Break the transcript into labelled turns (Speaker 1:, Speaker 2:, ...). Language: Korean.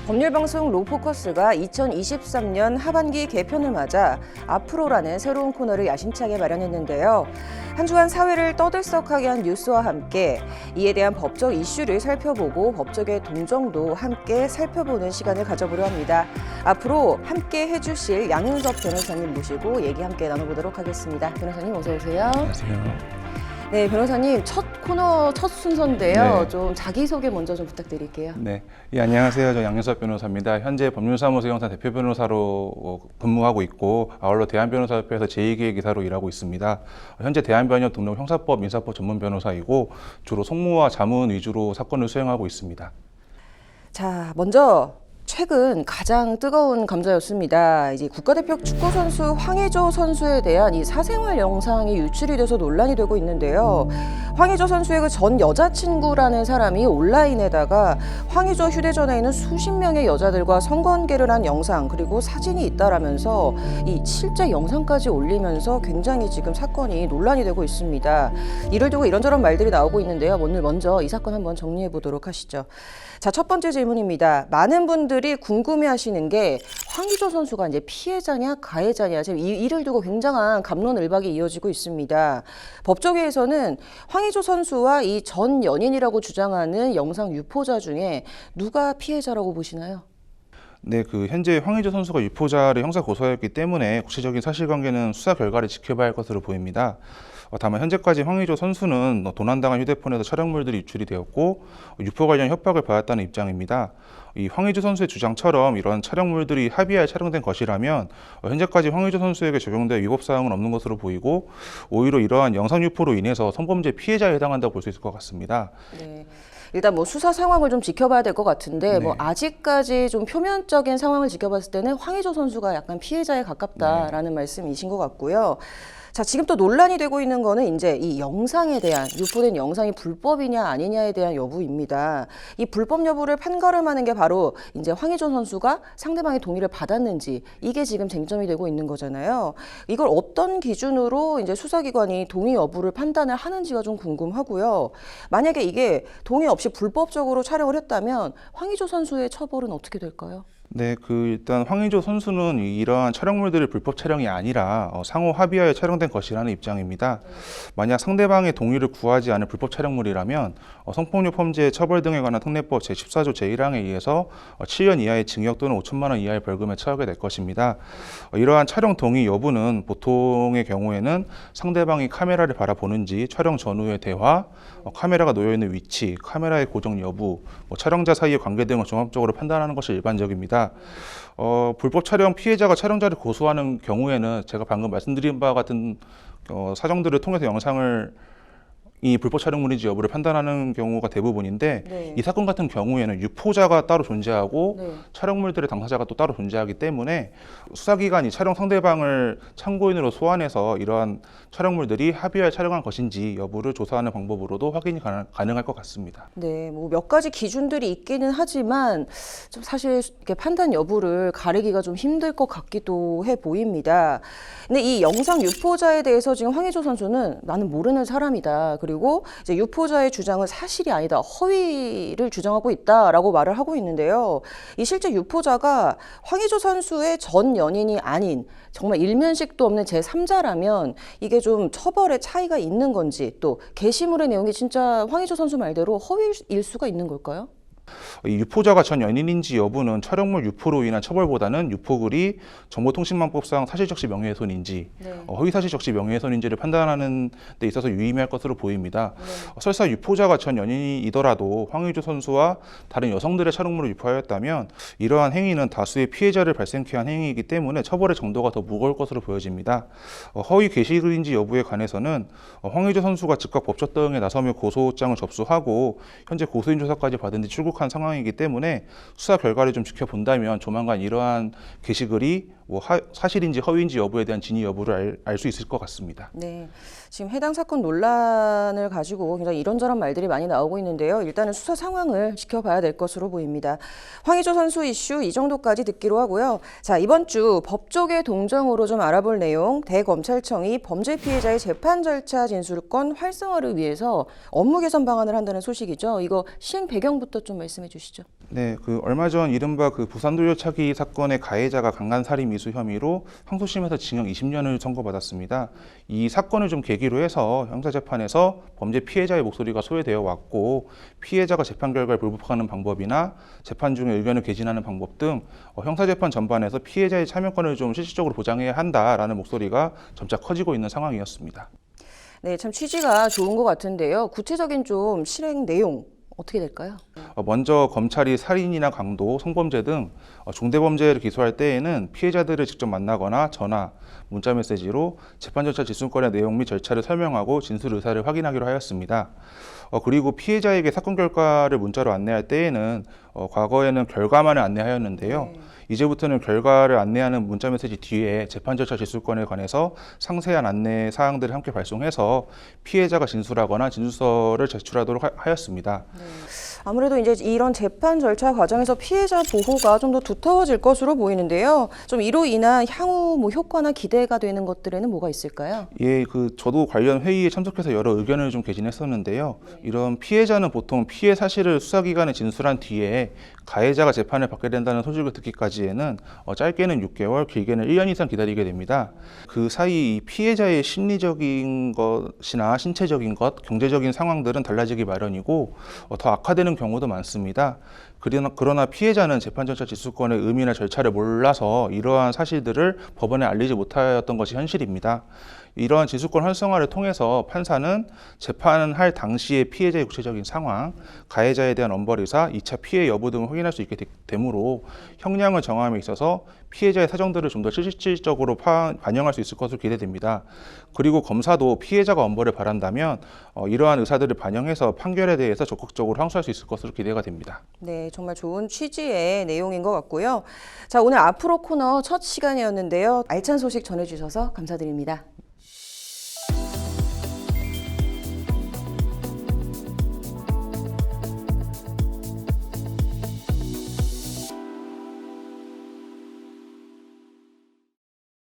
Speaker 1: 법률방송 로포커스가 2023년 하반기 개편을 맞아 앞으로라는 새로운 코너를 야심차게 마련했는데요. 한 주간 사회를 떠들썩하게 한 뉴스와 함께 이에 대한 법적 이슈를 살펴보고 법적의 동정도 함께 살펴보는 시간을 가져보려 합니다. 앞으로 함께 해주실 양윤섭 변호사님 모시고 얘기 함께 나눠보도록 하겠습니다. 변호사님 어서 오세요.
Speaker 2: 안녕하세요.
Speaker 1: 네, 변호사님 첫 코너 첫 순서인데요.
Speaker 2: 네.
Speaker 1: 좀 자기소개 먼저 좀 부탁드릴게요.
Speaker 2: 네, 안녕하세요. 저 양윤섭 변호사입니다. 현재 법률사무소 영상 대표 변호사로 근무하고 있고 아울러 대한변호사협회에서 제2기획 이사로 일하고 있습니다. 현재 대한변협 등록 형사법, 민사법 전문 변호사이고 주로 송무와 자문 위주로 사건을 수행하고 있습니다.
Speaker 1: 자, 먼저 최근 가장 뜨거운 감자였습니다. 이제 국가대표 축구 선수 황의조 선수에 대한 이 사생활 영상이 유출이 돼서 논란이 되고 있는데요. 황의조 선수의 그 전 여자친구라는 사람이 온라인에다가 황의조 휴대전화에 있는 수십 명의 여자들과 성관계를 한 영상 그리고 사진이 있다라면서 이 실제 영상까지 올리면서 굉장히 지금 사건이 논란이 되고 있습니다. 이를 두고 이런저런 말들이 나오고 있는데요. 오늘 먼저 이 사건 한번 정리해 보도록 하시죠. 자, 첫 번째 질문입니다. 많은 분들이 궁금해하시는 게 황의조 선수가 이제 피해자냐 가해자냐 지금 이를 두고 굉장한 갑론을박이 이어지고 있습니다. 법조계에서는 황의조 선수와 이 전 연인이라고 주장하는 영상 유포자 중에 누가 피해자라고 보시나요?
Speaker 2: 네, 현재 황의조 선수가 유포자를 형사 고소하였기 때문에 구체적인 사실관계는 수사 결과를 지켜봐야 할 것으로 보입니다. 다만 현재까지 황의조 선수는 도난당한 휴대폰에서 촬영물들이 유출이 되었고 유포 관련 협박을 받았다는 입장입니다. 이 황의조 선수의 주장처럼 이런 촬영물들이 합의하에 촬영된 것이라면 현재까지 황의조 선수에게 적용될 위법사항은 없는 것으로 보이고 오히려 이러한 영상 유포로 인해서 성범죄 피해자에 해당한다고 볼 수 있을 것 같습니다.
Speaker 1: 네. 일단 뭐 수사 상황을 좀 지켜봐야 될 것 같은데 뭐 아직까지 좀 표면적인 상황을 지켜봤을 때는 황의조 선수가 약간 피해자에 가깝다라는 말씀이신 것 같고요. 자, 지금 또 논란이 되고 있는 거는 이제 이 영상에 대한 유포된 영상이 불법이냐 아니냐에 대한 여부입니다. 이 불법 여부를 판가름하는 게 바로 이제 황의조 선수가 상대방의 동의를 받았는지 이게 지금 쟁점이 되고 있는 거잖아요. 이걸 어떤 기준으로 이제 수사기관이 동의 여부를 판단을 하는지가 좀 궁금하고요. 만약에 이게 동의 없이 불법적으로 촬영을 했다면 황의조 선수의 처벌은 어떻게 될까요?
Speaker 2: 네, 일단 황의조 선수는 이러한 촬영물들이 불법 촬영이 아니라 상호 합의하에 촬영된 것이라는 입장입니다. 만약 상대방의 동의를 구하지 않은 불법 촬영물이라면 성폭력 범죄 처벌 등에 관한 특례법 제14조 제1항에 의해서 7년 이하의 징역 또는 5천만 원 이하의 벌금에 처하게 될 것입니다. 이러한 촬영 동의 여부는 보통의 경우에는 상대방이 카메라를 바라보는지, 촬영 전후의 대화, 카메라가 놓여있는 위치, 카메라의 고정 여부, 촬영자 사이의 관계 등을 종합적으로 판단하는 것이 일반적입니다. 불법 촬영 피해자가 촬영자를 고소하는 경우에는 제가 방금 말씀드린 바와 같은 사정들을 통해서 영상을 이 불법 촬영물인지 여부를 판단하는 경우가 대부분인데 이 사건 같은 경우에는 유포자가 따로 존재하고 촬영물들의 당사자가 또 따로 존재하기 때문에 수사기관이 촬영 상대방을 참고인으로 소환해서 이러한 촬영물들이 합의하에 촬영한 것인지 여부를 조사하는 방법으로도 확인이 가능할 것 같습니다.
Speaker 1: 네, 뭐 몇 가지 기준들이 있기는 하지만 좀 사실 이렇게 판단 여부를 가리기가 좀 힘들 것 같기도 해 보입니다. 근데 이 영상 유포자에 대해서 지금 황의조 선수는 나는 모르는 사람이다. 그리고 이제 유포자의 주장은 사실이 아니다. 허위를 주장하고 있다라고 말을 하고 있는데요. 이 실제 유포자가 황의조 선수의 전 연인이 아닌 정말 일면식도 없는 제3자라면 이게 좀 처벌의 차이가 있는 건지 또 게시물의 내용이 진짜 황의조 선수 말대로 허위일 수가 있는 걸까요?
Speaker 2: 이 유포자가 전 연인인지 여부는 촬영물 유포로 인한 처벌보다는 유포글이 정보통신망법상 사실적시 명예훼손인지 허위사실적시 명예훼손인지를 판단하는 데 있어서 유의미할 것으로 보입니다. 설사 유포자가 전 연인이더라도 황의조 선수와 다른 여성들의 촬영물을 유포하였다면 이러한 행위는 다수의 피해자를 발생케 한 행위이기 때문에 처벌의 정도가 더 무거울 것으로 보여집니다. 허위 게시글인지 여부에 관해서는 황의조 선수가 즉각 법조 등에 나서며 고소장을 접수하고 현재 고소인 조사까지 받은 뒤 출국한 상황이기 때문에 수사 결과를 좀 지켜본다면 조만간 이러한 게시글이 뭐 사실인지 허위인지 여부에 대한 진위 여부를 알 수 있을 것 같습니다.
Speaker 1: 네, 지금 해당 사건 논란을 가지고 굉장히 이런저런 말들이 많이 나오고 있는데요. 일단은 수사 상황을 지켜봐야 될 것으로 보입니다. 황의조 선수 이슈 이 정도까지 듣기로 하고요. 자, 이번 주 법조계 동정으로 좀 알아볼 내용, 대검찰청이 범죄 피해자의 재판 절차 진술권 활성화를 위해서 업무 개선 방안을 한다는 소식이죠. 이거 시행 배경부터 좀 말씀해 주시죠.
Speaker 2: 네, 이른바 그 부산 돌려차기 사건의 가해자가 강간살인 미수 혐의로 항소심에서 징역 20년을 선고받았습니다. 이 사건을 좀 계기로 해서 형사재판에서 범죄 피해자의 목소리가 소외되어 왔고 피해자가 재판 결과를 불복하는 방법이나 재판 중에 의견을 개진하는 방법 등 형사재판 전반에서 피해자의 참여권을 좀 실질적으로 보장해야 한다라는 목소리가 점차 커지고 있는 상황이었습니다.
Speaker 1: 네, 참 취지가 좋은 것 같은데요. 구체적인 좀 실행 내용 어떻게 될까요?
Speaker 2: 먼저 검찰이 살인이나 강도, 성범죄 등 중대범죄를 기소할 때에는 피해자들을 직접 만나거나 전화, 문자 메시지로 재판 절차 진술권의 내용 및 절차를 설명하고 진술 의사를 확인하기로 하였습니다. 그리고 피해자에게 사건 결과를 문자로 안내할 때에는 과거에는 결과만을 안내하였는데요.
Speaker 1: 네.
Speaker 2: 이제부터는 결과를 안내하는 문자 메시지 뒤에 재판 절차 진술권에 관해서 상세한 안내 사항들을 함께 발송해서 피해자가 진술하거나 진술서를 제출하도록 하였습니다.
Speaker 1: 네. 아무래도 이제 이런 재판 절차 과정에서 피해자 보호가 좀 더 두터워질 것으로 보이는데요. 좀 이로 인한 향후 뭐 효과나 기대가 되는 것들에는 뭐가 있을까요?
Speaker 2: 예, 저도 관련 회의에 참석해서 여러 의견을 좀 개진했었는데요. 이런 피해자는 보통 피해 사실을 수사기관에 진술한 뒤에 가해자가 재판을 받게 된다는 소식을 듣기까지에는 짧게는 6개월, 길게는 1년 이상 기다리게 됩니다. 그 사이 이 피해자의 심리적인 것이나 신체적인 것, 경제적인 상황들은 달라지기 마련이고 더 악화되는 경우도 많습니다. 그러나 피해자는 재판 절차 진술권의 의미나 절차를 몰라서 이러한 사실들을 법원에 알리지 못하였던 것이 현실입니다. 이러한 진술권 활성화를 통해서 판사는 재판할 당시의 피해자의 구체적인 상황, 가해자에 대한 엄벌 의사, 2차 피해 여부 등을 확인할 수 있게 되므로 형량을 정함에 있어서 피해자의 사정들을 좀 더 실질적으로 반영할 수 있을 것으로 기대됩니다. 그리고 검사도 피해자가 엄벌을 바란다면 이러한 의사들을 반영해서 판결에 대해서 적극적으로 항소할 수 있을 것으로 기대가 됩니다.
Speaker 1: 네, 정말 좋은 취지의 내용인 것 같고요. 자, 오늘 앞으로 코너 첫 시간이었는데요. 알찬 소식 전해주셔서 감사드립니다.